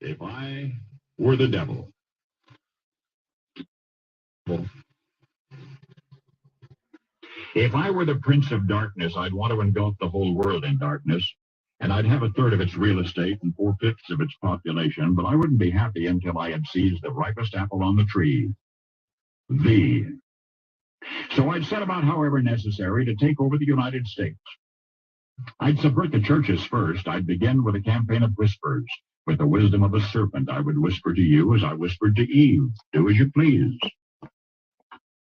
If I were the devil. If I were the prince of darkness, I'd want to engulf the whole world in darkness, and I'd have a third of its real estate and 4/5 of its population, but I wouldn't be happy until I had seized the ripest apple on the tree. Thee. So I'd set about, however necessary, to take over the United States. I'd subvert the churches first. I'd begin with a campaign of whispers. With the wisdom of a serpent, I would whisper to you as I whispered to Eve, do as you please.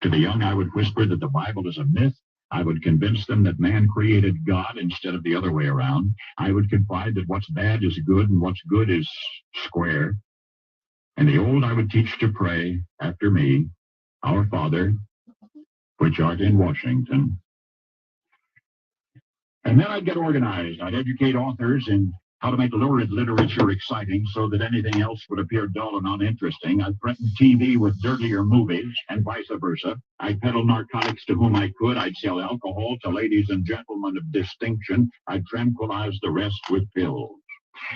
To the young, I would whisper that the Bible is a myth. I would convince them that man created God instead of the other way around. I would confide that what's bad is good and what's good is square. And the old I would teach to pray after me, Our Father, which art in Washington. And then I'd get organized. I'd educate authors in how to make lurid literature exciting so that anything else would appear dull and uninteresting. I'd threaten TV with dirtier movies and vice versa. I'd peddle narcotics to whom I could. I'd sell alcohol to ladies and gentlemen of distinction. I'd tranquilize the rest with pills.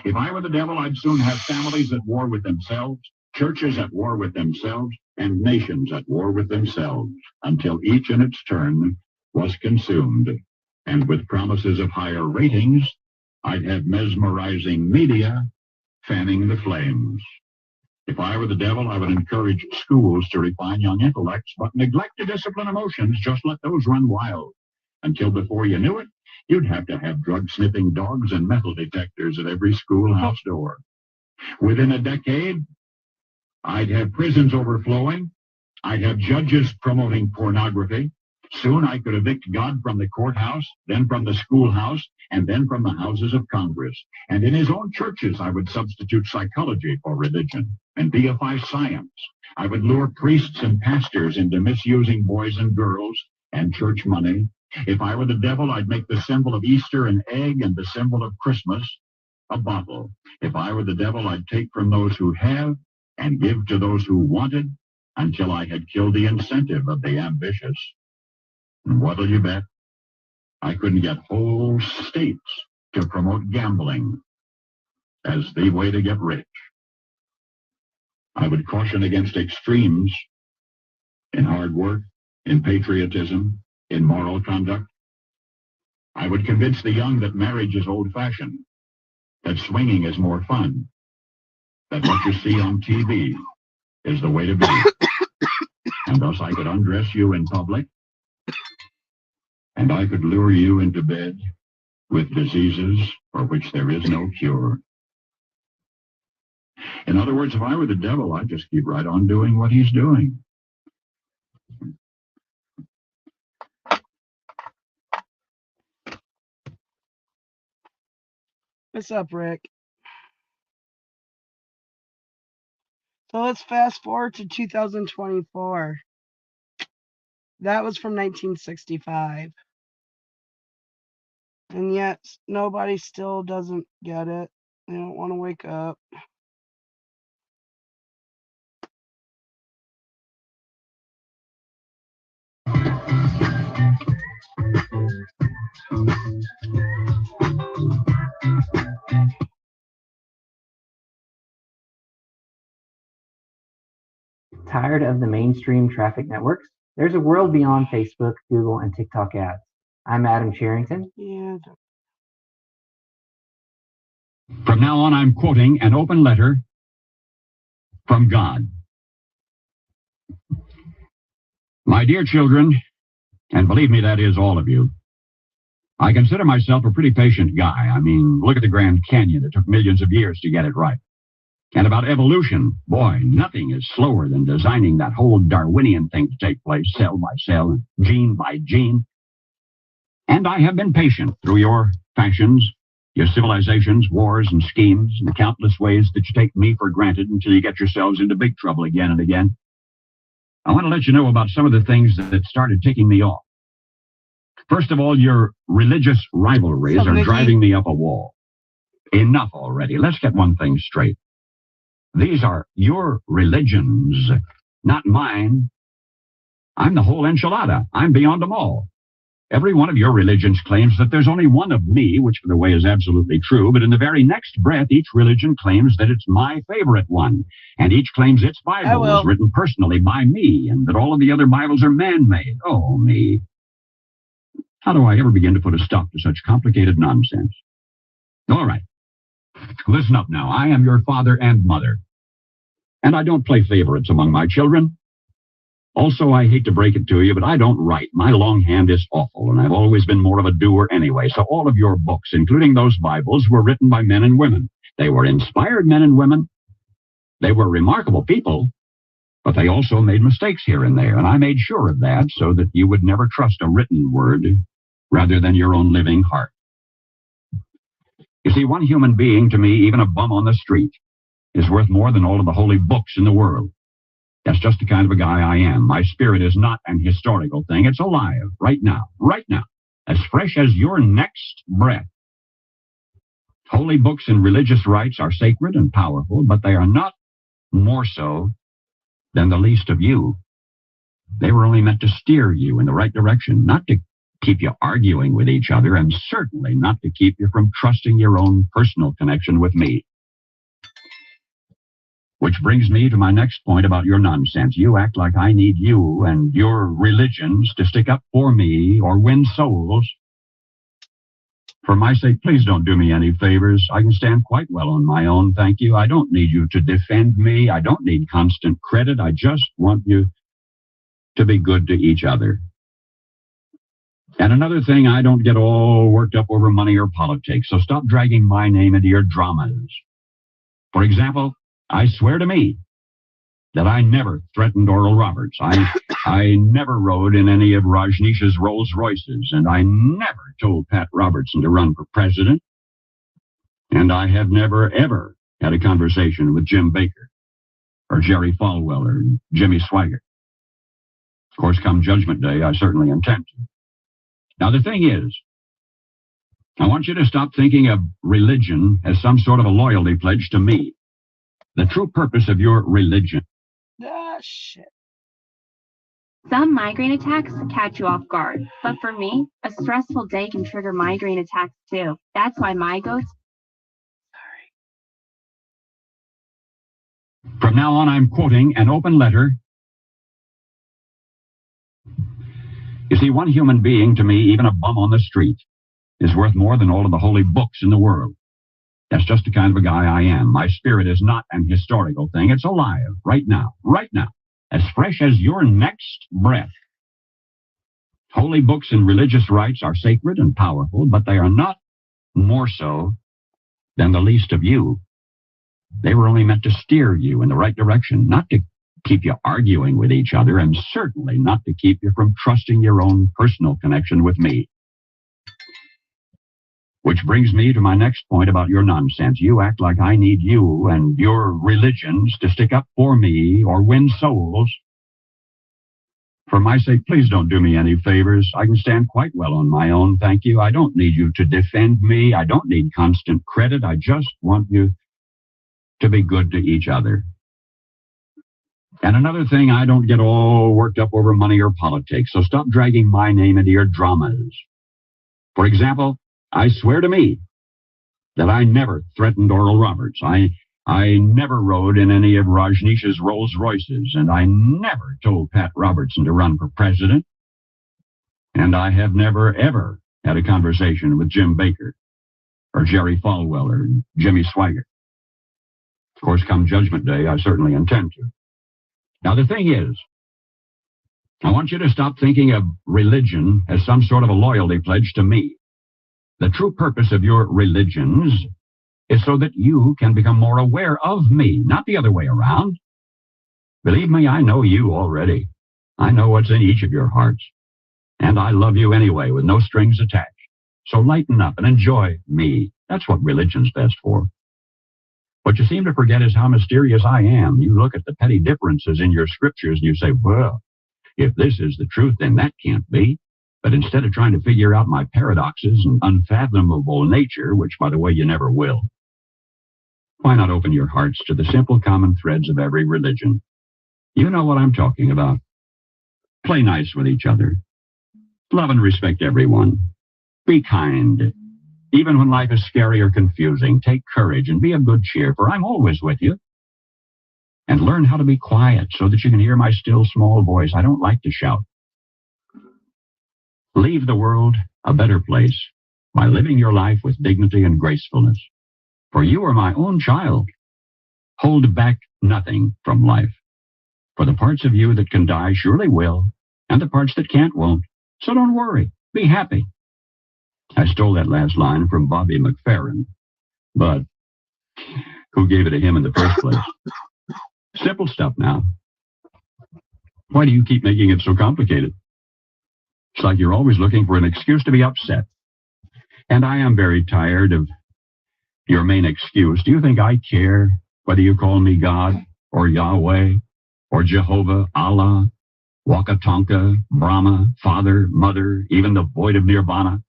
If I were the devil, I'd soon have families at war with themselves, churches at war with themselves, and nations at war with themselves, until each in its turn was consumed. And with promises of higher ratings, I'd have mesmerizing media fanning the flames. If I were the devil, I would encourage schools to refine young intellects, but neglect to discipline emotions. Just let those run wild. Until before you knew it, you'd have to have drug-sniffing dogs and metal detectors at every schoolhouse door. Within a decade, I'd have prisons overflowing. I'd have judges promoting pornography. Soon I could evict God from the courthouse, then from the schoolhouse, and then from the houses of Congress. And in his own churches, I would substitute psychology for religion and deify science. I would lure priests and pastors into misusing boys and girls and church money. If I were the devil, I'd make the symbol of Easter an egg and the symbol of Christmas a bottle. If I were the devil, I'd take from those who have and give to those who wanted until I had killed the incentive of the ambitious. And what'll you bet? I couldn't get whole states to promote gambling as the way to get rich. I would caution against extremes in hard work, in patriotism, in moral conduct. I would convince the young that marriage is old-fashioned, that swinging is more fun, that what you see on TV is the way to be. And thus I could undress you in public, and I could lure you into bed with diseases for which there is no cure. In other words, if I were the devil, I'd just keep right on doing what he's doing. What's up, Rick? So let's fast forward to 2024. That was from 1965. And yet, nobody still doesn't get it. They don't want to wake up. Tired of the mainstream traffic networks? There's a world beyond Facebook, Google, and TikTok ads. I'm Adam Charrington. Yeah. From now on, I'm quoting an open letter from God. My dear children, and believe me, that is all of you, I consider myself a pretty patient guy. I mean, look at the Grand Canyon. It took millions of years to get it right. And about evolution, boy, nothing is slower than designing that whole Darwinian thing to take place, cell by cell, gene by gene. And I have been patient through your fashions, your civilizations, wars, and schemes, and the countless ways that you take me for granted until you get yourselves into big trouble again and again. I want to let you know about some of the things that started ticking me off. First of all, your religious rivalries are driving me up a wall. Enough already. Let's get one thing straight. These are your religions, not mine. I'm the whole enchilada. I'm beyond them all. Every one of your religions claims that there's only one of me, which, by the way, is absolutely true, but in the very next breath, each religion claims that it's my favorite one, and each claims its Bible was written personally by me, and that all of the other Bibles are man-made. Oh, me. How do I ever begin to put a stop to such complicated nonsense? All right. Listen up now. I am your father and mother, and I don't play favorites among my children. Also, I hate to break it to you, but I don't write. My longhand is awful, and I've always been more of a doer anyway. So all of your books, including those Bibles, were written by men and women. They were inspired men and women. They were remarkable people, but they also made mistakes here and there, and I made sure of that so that you would never trust a written word rather than your own living heart. You see, one human being, to me, even a bum on the street, is worth more than all of the holy books in the world. That's just the kind of a guy I am. My spirit is not an historical thing. It's alive, right now, as fresh as your next breath. Holy books and religious rites are sacred and powerful, but they are not more so than the least of you. They were only meant to steer you in the right direction, not to keep you arguing with each other, and certainly not to keep you from trusting your own personal connection with me. Which brings me to my next point about your nonsense. You act like I need you and your religions to stick up for me or win souls. For my sake, please don't do me any favors. I can stand quite well on my own, thank you. I don't need you to defend me. I don't need constant credit. I just want you to be good to each other. And another thing, I don't get all worked up over money or politics, so stop dragging my name into your dramas. For example, I swear to me that I never threatened Oral Roberts. I never rode in any of Rajneesh's Rolls Royces, and I never told Pat Robertson to run for president. And I have never, ever had a conversation with Jim Baker or Jerry Falwell or Jimmy Swaggart. Of course, come Judgment Day, I certainly intend to. Now, the thing is, I want you to stop thinking of religion as some sort of a loyalty pledge to me. The true purpose of your religion. Ah, shit. Some migraine attacks catch you off guard, but for me, a stressful day can trigger migraine attacks too. That's why my go-to. From now on, I'm quoting an open letter. You see, one human being, to me, even a bum on the street, is worth more than all of the holy books in the world. That's just the kind of a guy I am. My spirit is not an historical thing. It's alive, right now, as fresh as your next breath. Holy books and religious rites are sacred and powerful, but they are not more so than the least of you. They were only meant to steer you in the right direction, not to keep you arguing with each other, and certainly not to keep you from trusting your own personal connection with me. Which brings me to my next point about your nonsense. You act like I need you and your religions to stick up for me or win souls. For my sake, please don't do me any favors. I can stand quite well on my own, thank you. I don't need you to defend me. I don't need constant credit. I just want you to be good to each other. And another thing, I don't get all worked up over money or politics, so stop dragging my name into your dramas. For example, I swear to me that I never threatened Oral Roberts. I never rode in any of Rajneesh's Rolls Royces, and I never told Pat Robertson to run for president. And I have never, ever had a conversation with Jim Baker or Jerry Falwell or Jimmy Swaggart. Of course, come Judgment Day, I certainly intend to. Now, the thing is, I want you to stop thinking of religion as some sort of a loyalty pledge to me. The true purpose of your religions is so that you can become more aware of me, not the other way around. Believe me, I know you already. I know what's in each of your hearts. And I love you anyway, with no strings attached. So lighten up and enjoy me. That's what religion's best for. What you seem to forget is how mysterious I am. You look at the petty differences in your scriptures and you say, well, if this is the truth, then that can't be. But instead of trying to figure out my paradoxes and unfathomable nature, which, by the way, you never will, why not open your hearts to the simple common threads of every religion? You know what I'm talking about. Play nice with each other. Love and respect everyone. Be kind. Even when life is scary or confusing, take courage and be of good cheer, for I'm always with you. And learn how to be quiet so that you can hear my still small voice. I don't like to shout. Leave the world a better place by living your life with dignity and gracefulness. For you are my own child. Hold back nothing from life. For the parts of you that can die surely will, and the parts that can't won't. So don't worry. Be happy. I stole that last line from Bobby McFerrin, but who gave it to him in the first place? Simple stuff now. Why do you keep making it so complicated? It's like you're always looking for an excuse to be upset. And I am very tired of your main excuse. Do you think I care whether you call me God or Yahweh or Jehovah, Allah, Wakatonka, Brahma, Father, Mother, even the void of Nirvana?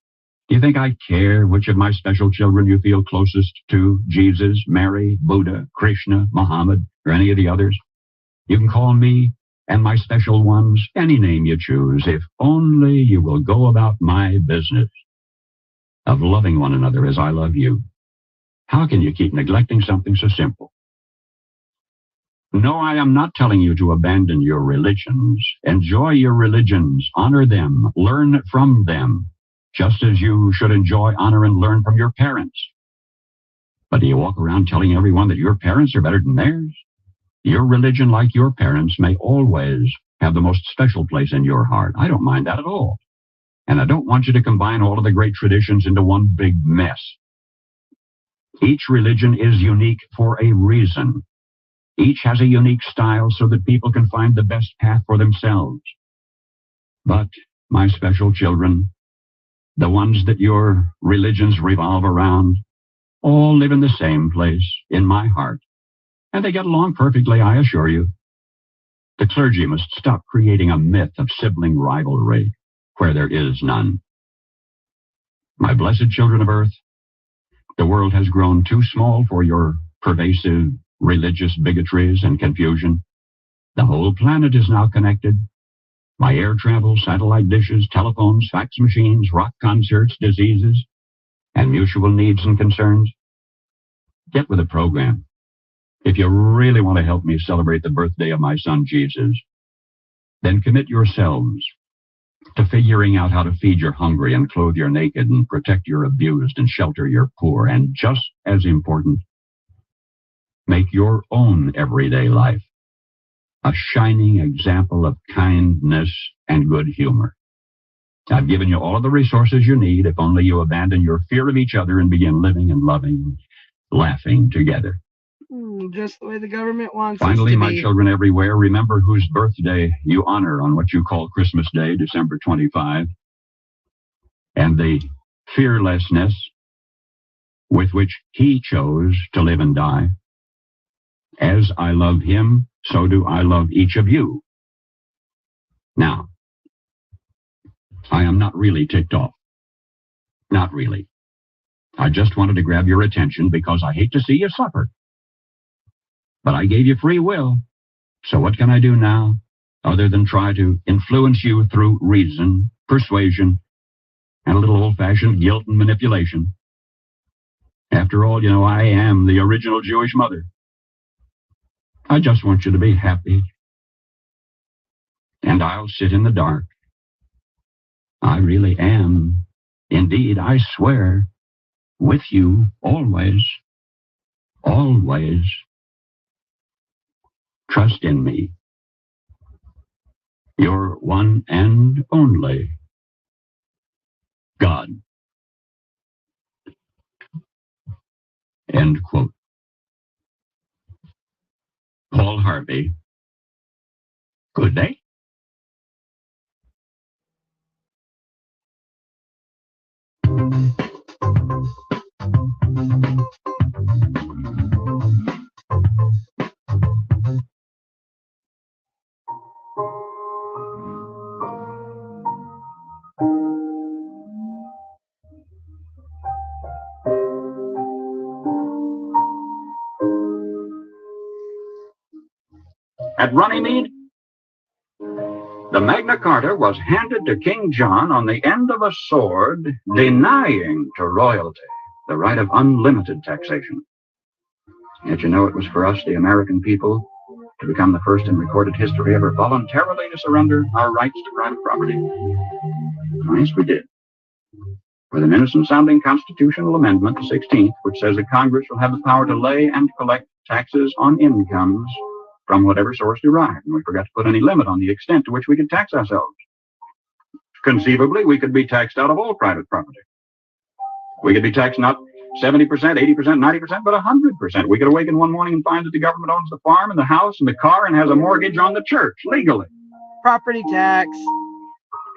Do you think I care which of my special children you feel closest to? Jesus, Mary, Buddha, Krishna, Muhammad, or any of the others? You can call me and my special ones any name you choose, if only you will go about my business of loving one another as I love you. How can you keep neglecting something so simple? No, I am not telling you to abandon your religions. Enjoy your religions. Honor them. Learn from them. Just as you should enjoy, honor, and learn from your parents. But do you walk around telling everyone that your parents are better than theirs? Your religion, like your parents, may always have the most special place in your heart. I don't mind that at all. And I don't want you to combine all of the great traditions into one big mess. Each religion is unique for a reason. Each has a unique style so that people can find the best path for themselves. But, my special children, the ones that your religions revolve around, all live in the same place, in my heart. And they get along perfectly, I assure you. The clergy must stop creating a myth of sibling rivalry where there is none. My blessed children of earth, the world has grown too small for your pervasive religious bigotries and confusion. The whole planet is now connected. By air travel, satellite dishes, telephones, fax machines, rock concerts, diseases, and mutual needs and concerns. Get with the program. If you really want to help me celebrate the birthday of my son Jesus, then commit yourselves to figuring out how to feed your hungry and clothe your naked and protect your abused and shelter your poor. And just as important, make your own everyday life a shining example of kindness and good humor. I've given you all of the resources you need if only you abandon your fear of each other and begin living and loving, laughing together. Just the way the government wants us Finally, to my be. children everywhere, remember whose birthday you honor on what you call Christmas Day, December 25, and the fearlessness with which he chose to live and die. As I love him, so do I love each of you. Now, I am not really ticked off. Not really. I just wanted to grab your attention because I hate to see you suffer. But I gave you free will. So what can I do now other than try to influence you through reason, persuasion, and a little old-fashioned guilt and manipulation? After all, you know, I am the original Jewish mother. I just want you to be happy. And I'll sit in the dark. I really am. Indeed, I swear, with you always, always. Trust in me. Your one and only God. End quote. Paul Harvey. Good day. At Runnymede, The Magna Carta was handed to King John on the end of a sword, denying to royalty the right of unlimited taxation. Yet you know it was for us, the American people, to become the first in recorded history ever voluntarily to surrender our rights to private property. Yes, we did. With an innocent-sounding constitutional amendment, the 16th, which says that Congress will have the power to lay and collect taxes on incomes from whatever source derived, and we forgot to put any limit on the extent to which we could tax ourselves. Conceivably, we could be taxed out of all private property. We could be taxed not 70%, 80%, 90%, but 100%. We could awaken one morning and find that the government owns the farm and the house and the car and has a mortgage on the church, legally. Property tax.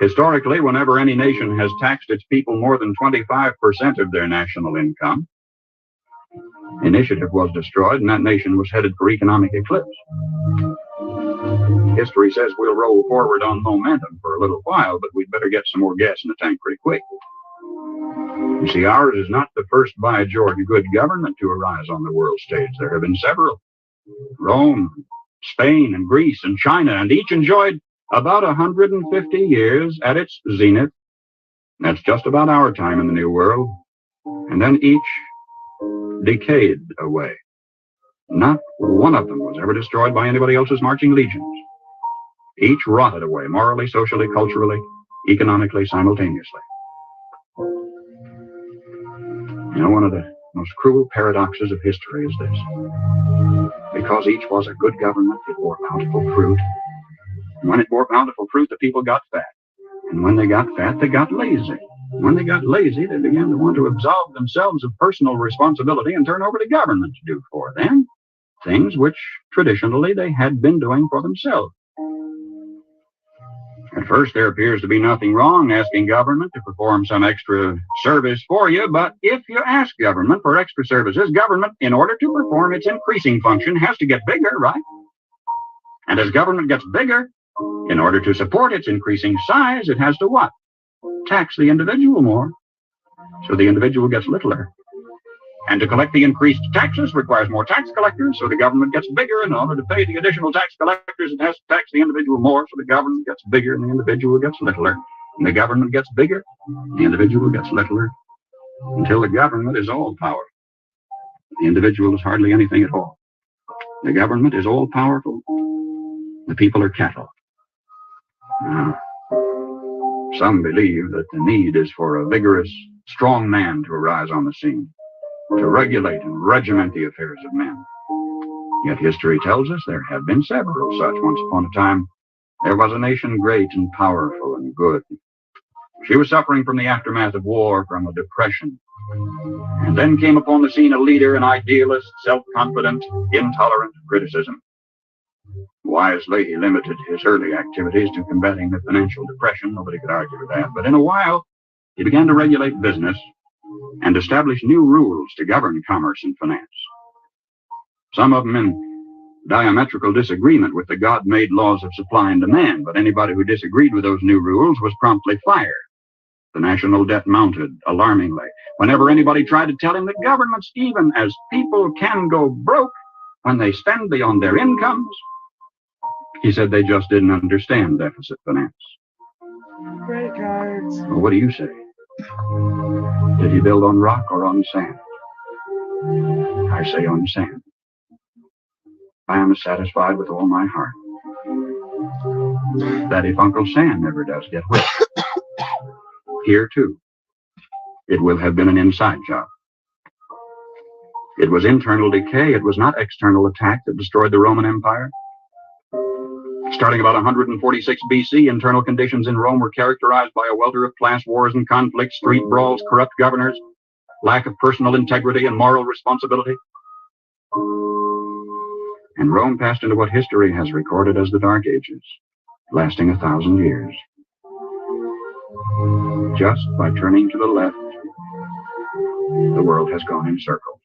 Historically, whenever any nation has taxed its people more than 25% of their national income, initiative was destroyed and that nation was headed for economic eclipse. History says we'll roll forward on momentum for a little while, but we'd better get some more gas in the tank pretty quick. You see, ours is not the first by George good government to arise on the world stage. There have been several. Rome, Spain, and Greece, and China, and each enjoyed about 150 years at its zenith. That's just about our time in the New World. And then each decayed away. Not one of them was ever destroyed by anybody else's marching legions. Each rotted away, morally, socially, culturally, economically, simultaneously. You know, one of the most cruel paradoxes of history is this. Because each was a good government, it bore bountiful fruit. And when it bore bountiful fruit, the people got fat. And when they got fat, they got lazy. When they got lazy, they began to want to absolve themselves of personal responsibility and turn over to government to do for them things which traditionally they had been doing for themselves. At first, there appears to be nothing wrong asking government to perform some extra service for you, but if you ask government for extra services, government, in order to perform its increasing function, has to get bigger, right? And as government gets bigger, in order to support its increasing size, it has to what? Tax the individual more. So the individual gets littler. And to collect the increased taxes requires more tax collectors, so the government gets bigger. In order to pay the additional tax collectors, it has to tax the individual more, so the government gets bigger and the individual gets littler. And the government gets bigger, the individual gets littler, until the government is all powerful. The individual is hardly anything at all. The government is all powerful. The people are cattle. Now, some believe that the need is for a vigorous, strong man to arise on the scene, to regulate and regiment the affairs of men. Yet history tells us there have been several such. Once upon a time, there was a nation great and powerful and good. She was suffering from the aftermath of war, from a depression. And then came upon the scene a leader, an idealist, self-confident, intolerant of criticism. Wisely, he limited his early activities to combating the financial depression. Nobody could argue with that. But in a while, he began to regulate business and establish new rules to govern commerce and finance. Some of them in diametrical disagreement with the God-made laws of supply and demand, but anybody who disagreed with those new rules was promptly fired. The national debt mounted alarmingly. Whenever anybody tried to tell him that governments, even as people, can go broke when they spend beyond their incomes, he said they just didn't understand deficit finance. Credit cards. Well, what do you say? Did he build on rock or on sand? I say on sand. I am satisfied with all my heart that if Uncle Sam ever does get whipped, here too, it will have been an inside job. It was internal decay. It was not external attack that destroyed the Roman Empire. Starting about 146 BC, internal conditions in Rome were characterized by a welter of class wars and conflicts, street brawls, corrupt governors, lack of personal integrity and moral responsibility. And Rome passed into what history has recorded as the Dark Ages, lasting 1,000 years. Just by turning to the left, the world has gone in circles.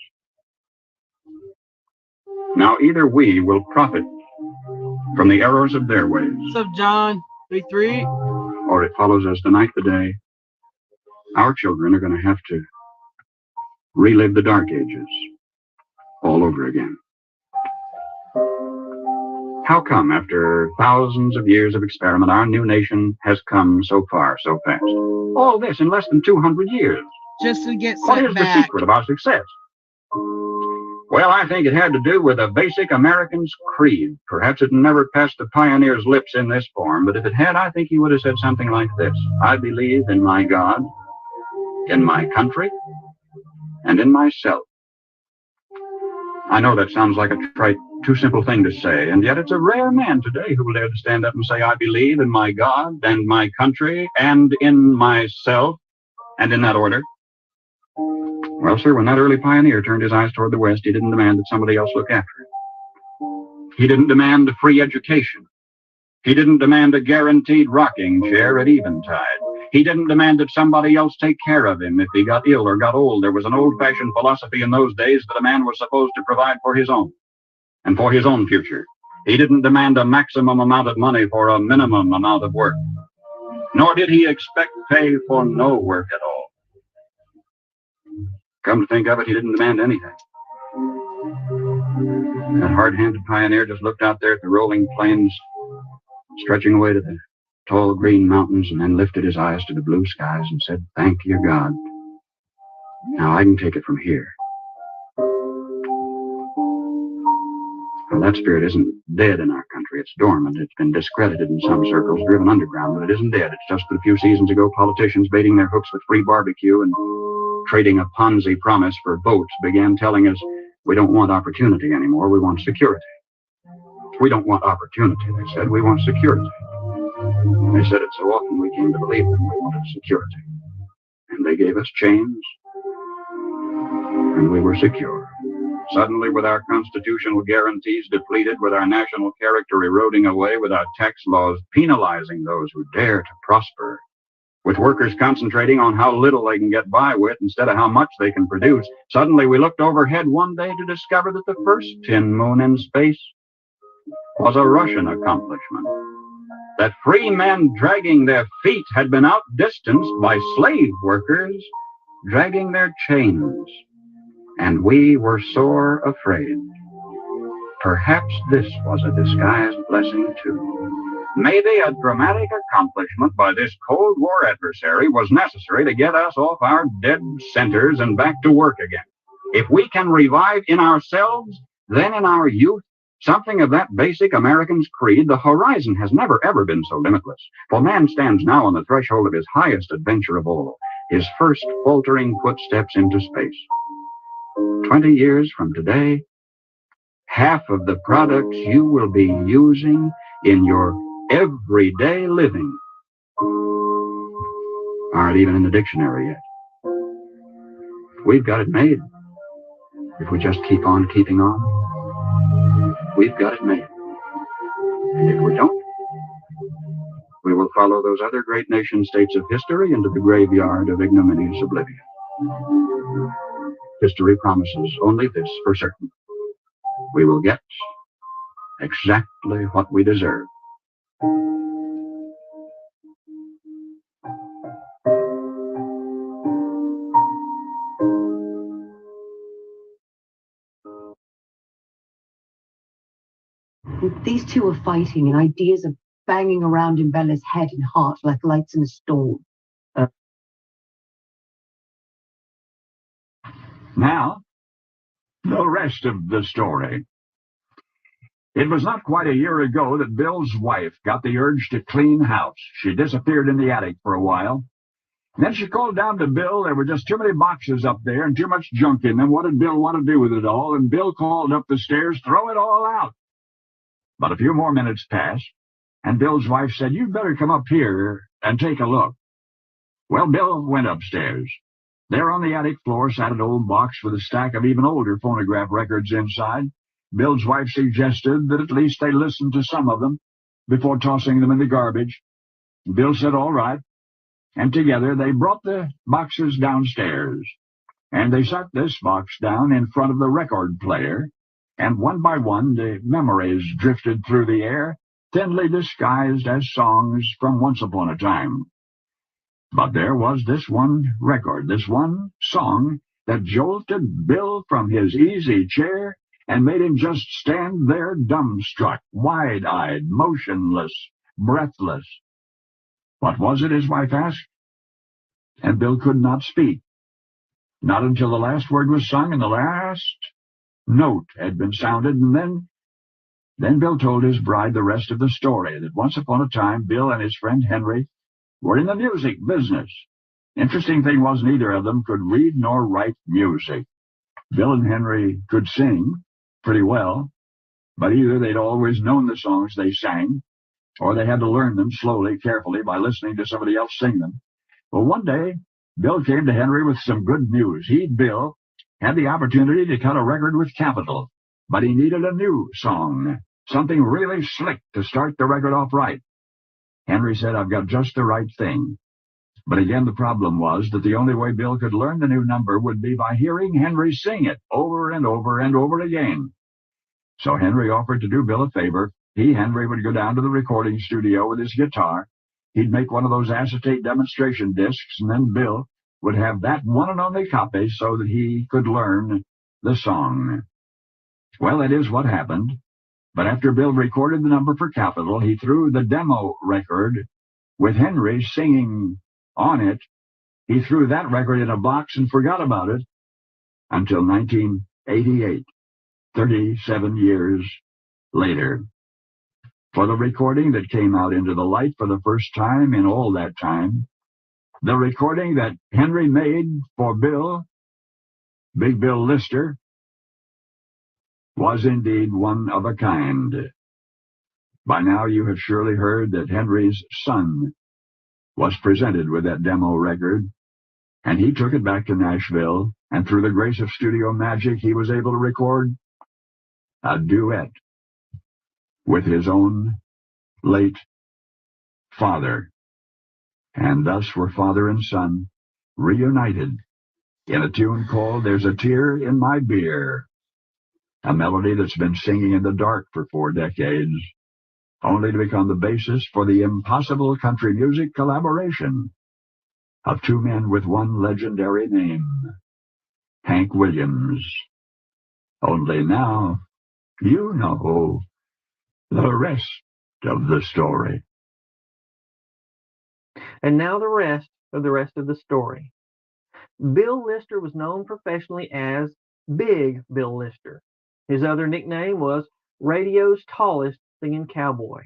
Now either we will profit from the errors of their ways, What's up, John? 3-3. or it follows us the night the day. Our children are going to have to relive the Dark Ages all over again. How come, after thousands of years of experiment, our new nation has come so far so fast? All this in less than 200 years. Just to get What sent is the back. secret of our success? Well, I think it had to do with a basic American's creed. Perhaps it never passed the pioneer's lips in this form, but if it had, I think he would have said something like this: I believe in my God, in my country, and in myself. I know that sounds like a trite, too simple thing to say, and yet it's a rare man today who will dare to stand up and say, I believe in my God and my country and in myself, and in that order. Well, sir, when that early pioneer turned his eyes toward the West, he didn't demand that somebody else look after it. He didn't demand a free education. He didn't demand a guaranteed rocking chair at eventide. He didn't demand that somebody else take care of him if he got ill or got old. There was an old-fashioned philosophy in those days that a man was supposed to provide for his own and for his own future. He didn't demand a maximum amount of money for a minimum amount of work, nor did he expect pay for no work at all. Come to think of it, he didn't demand anything. That hard-handed pioneer just looked out there at the rolling plains stretching away to the tall green mountains, and then lifted his eyes to the blue skies and said, thank you, God. Now I can take it from here. Well, that spirit isn't dead in our country. It's dormant. It's been discredited in some circles, driven underground, but it isn't dead. It's just that a few seasons ago, politicians baiting their hooks with free barbecue and trading a Ponzi promise for votes began telling us, we don't want opportunity anymore, we want security. We don't want opportunity, they said, we want security. They said it so often we came to believe them. We wanted security. And they gave us chains, and we were secure. Suddenly, with our constitutional guarantees depleted, with our national character eroding away, with our tax laws penalizing those who dare to prosper, with workers concentrating on how little they can get by with instead of how much they can produce, suddenly we looked overhead one day to discover that the first tin moon in space was a Russian accomplishment. That free men dragging their feet had been outdistanced by slave workers dragging their chains. And we were sore afraid. Perhaps this was a disguised blessing too. Maybe a dramatic accomplishment by this Cold War adversary was necessary to get us off our dead centers and back to work again. If we can revive in ourselves, then in our youth, something of that basic American's creed, the horizon has never, ever been so limitless. For man stands now on the threshold of his highest adventure of all, his first faltering footsteps into space. 20 years from today, half of the products you will be using in your everyday living aren't even in the dictionary yet. We've got it made. If we just keep on keeping on, we've got it made. And if we don't, we will follow those other great nation states of history into the graveyard of ignominious oblivion. History promises only this for certain. We will get exactly what we deserve. These two are fighting, and ideas are banging around in Bella's head and heart like lights in a storm. Now, the rest of the story. It was not quite a year ago that Bill's wife got the urge to clean house. She disappeared in the attic for a while. Then she called down to Bill. There were just too many boxes up there and too much junk in them. What did Bill want to do with it all? And Bill called up the stairs, throw it all out. But a few more minutes passed, and Bill's wife said, you'd better come up here and take a look. Well, Bill went upstairs. There on the attic floor sat an old box with a stack of even older phonograph records inside. Bill's wife suggested that at least they listen to some of them before tossing them in the garbage. Bill said, all right. And together they brought the boxes downstairs. And they set this box down in front of the record player. And one by one, the memories drifted through the air, thinly disguised as songs from once upon a time. But there was this one record, this one song that jolted Bill from his easy chair and made him just stand there dumbstruck, wide-eyed, motionless, breathless. What was it, his wife asked? And Bill could not speak. Not until the last word was sung and the last note had been sounded, and then Bill told his bride the rest of the story, that once upon a time, Bill and his friend Henry were in the music business. Interesting thing was neither of them could read nor write music. Bill and Henry could sing pretty well, but either they'd always known the songs they sang, or they had to learn them slowly, carefully, by listening to somebody else sing them. Well, one day, Bill came to Henry with some good news. Bill, had the opportunity to cut a record with Capitol, but he needed a new song, something really slick to start the record off right. Henry said, "I've got just the right thing." But again, the problem was that the only way Bill could learn the new number would be by hearing Henry sing it over and over and over again. So Henry offered to do Bill a favor. Henry, would go down to the recording studio with his guitar. He'd make one of those acetate demonstration discs, and then Bill would have that one and only copy so that he could learn the song. Well, that is what happened. But after Bill recorded the number for Capitol, he threw the demo record with Henry singing on it. He threw that record in a box and forgot about it until 1988, 37 years later. For the recording that came out into the light for the first time in all that time, the recording that Henry made for Bill, Big Bill Lister, was indeed one of a kind. By now you have surely heard that Henry's son was presented with that demo record, and he took it back to Nashville, and through the grace of studio magic, he was able to record a duet with his own late father. And thus were father and son reunited in a tune called "There's a Tear in My Beer," a melody that's been singing in the dark for 4 decades, only to become the basis for the impossible country music collaboration of two men with one legendary name, Hank Williams. Only now you know the rest of the story. And now the rest of the story. Bill Lister was known professionally as Big Bill Lister. His other nickname was radio's tallest singing cowboy.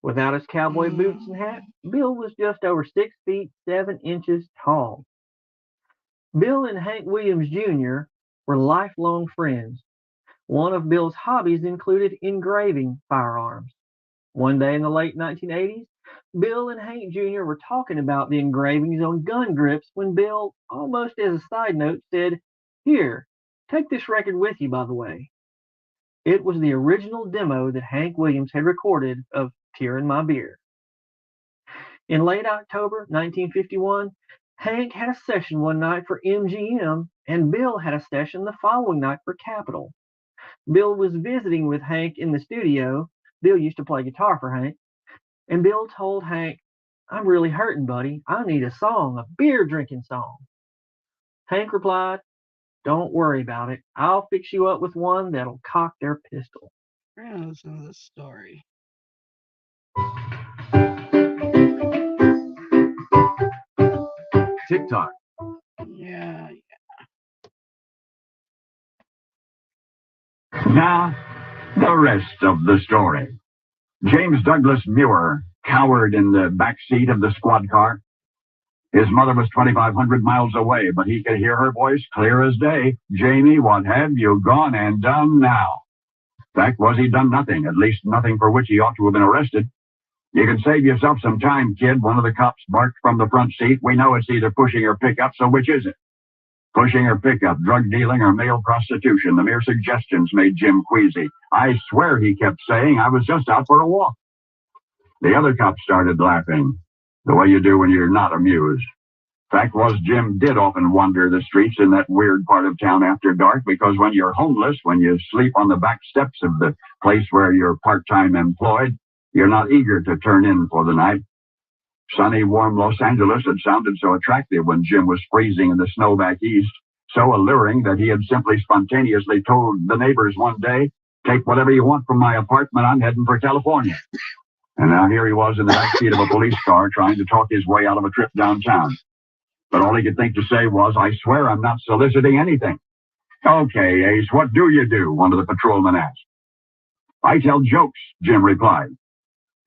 Without his cowboy boots and hat, Bill was just over 6 feet 7 inches tall. Bill and Hank Williams Jr. were lifelong friends. One of Bill's hobbies included engraving firearms. One day in the late 1980s, Bill and Hank Jr. were talking about the engravings on gun grips when Bill, almost as a side note, said, "Here, take this record with you, by the way." It was the original demo that Hank Williams had recorded of "Tear in My Beer." In late October 1951, Hank had a session one night for MGM, and Bill had a session the following night for Capitol. Bill was visiting with Hank in the studio. Bill used to play guitar for Hank. And Bill told Hank, "I'm really hurting, buddy. I need a song, a beer drinking song." Hank replied, "Don't worry about it. I'll fix you up with one that'll cock their pistol." We're gonna listen to this story. TikTok. Yeah. Now, the rest of the story. James Douglas Muir cowered in the back seat of the squad car. His mother was 2,500 miles away, but he could hear her voice clear as day. "Jamie, what have you gone and done now?" Fact was, he'd done nothing, at least nothing for which he ought to have been arrested. "You can save yourself some time, kid," one of the cops barked from the front seat. "We know it's either pushing or pickup, so which is it?" Pushing or pickup, drug dealing or male prostitution, the mere suggestions made Jim queasy. "I swear," he kept saying, "I was just out for a walk." The other cop started laughing, the way you do when you're not amused. Fact was, Jim did often wander the streets in that weird part of town after dark, because when you're homeless, when you sleep on the back steps of the place where you're part-time employed, you're not eager to turn in for the night. Sunny, warm Los Angeles had sounded so attractive when Jim was freezing in the snow back east. so alluring that he had simply spontaneously told the neighbors one day, "Take whatever you want from my apartment, I'm heading for California." And now here he was in the backseat of a police car trying to talk his way out of a trip downtown. But all he could think to say was, "I swear I'm not soliciting anything." "Okay, Ace, what do you do?" one of the patrolmen asked. "I tell jokes," Jim replied,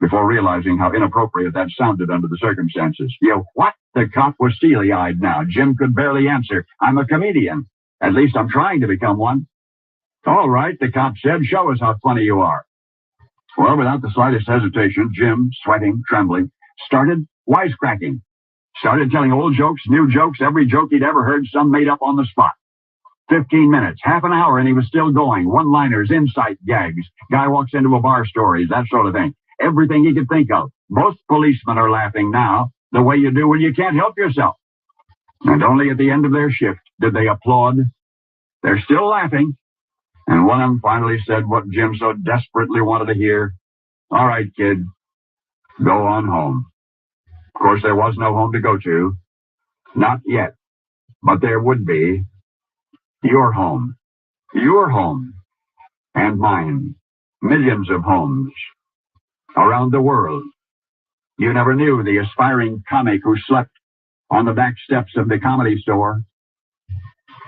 before realizing how inappropriate that sounded under the circumstances. "You what?" The cop was steely-eyed now. Jim could barely answer. "I'm a comedian. At least I'm trying to become one." "All right," the cop said. "Show us how funny you are." Well, without the slightest hesitation, Jim, sweating, trembling, started wisecracking. Started telling old jokes, new jokes, every joke he'd ever heard, some made up on the spot. 15 minutes, half an hour, and he was still going. One-liners, insight gags, guy walks into a bar stories, that sort of thing. Everything he could think of. Both policemen are laughing now, the way you do when you can't help yourself. And only at the end of their shift did they applaud. They're still laughing. And one of them finally said what Jim so desperately wanted to hear. "All right, kid, go on home." Of course, there was no home to go to. Not yet. But there would be. Your home. Your home. And mine. Millions of homes. Around the world. You never knew the aspiring comic who slept on the back steps of the Comedy Store,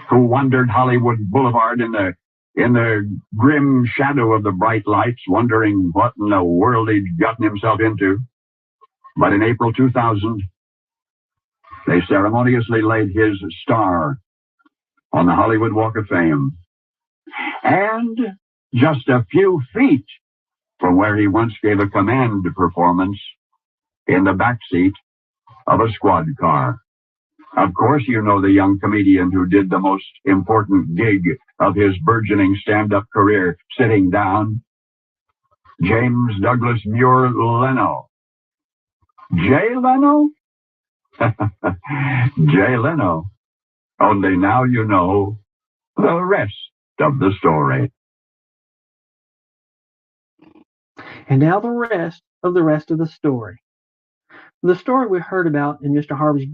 who wandered Hollywood Boulevard in the grim shadow of the bright lights, wondering what in the world he'd gotten himself into. But in April 2000, they ceremoniously laid his star on the Hollywood Walk of Fame. And just a few feet from where he once gave a command performance in the backseat of a squad car. Of course, you know the young comedian who did the most important gig of his burgeoning stand-up career, sitting down. James Douglas Muir Leno. Jay Leno? Jay Leno. Only now you know the rest of the story. And now the rest of the story. The story we heard about in Mr. Harvey's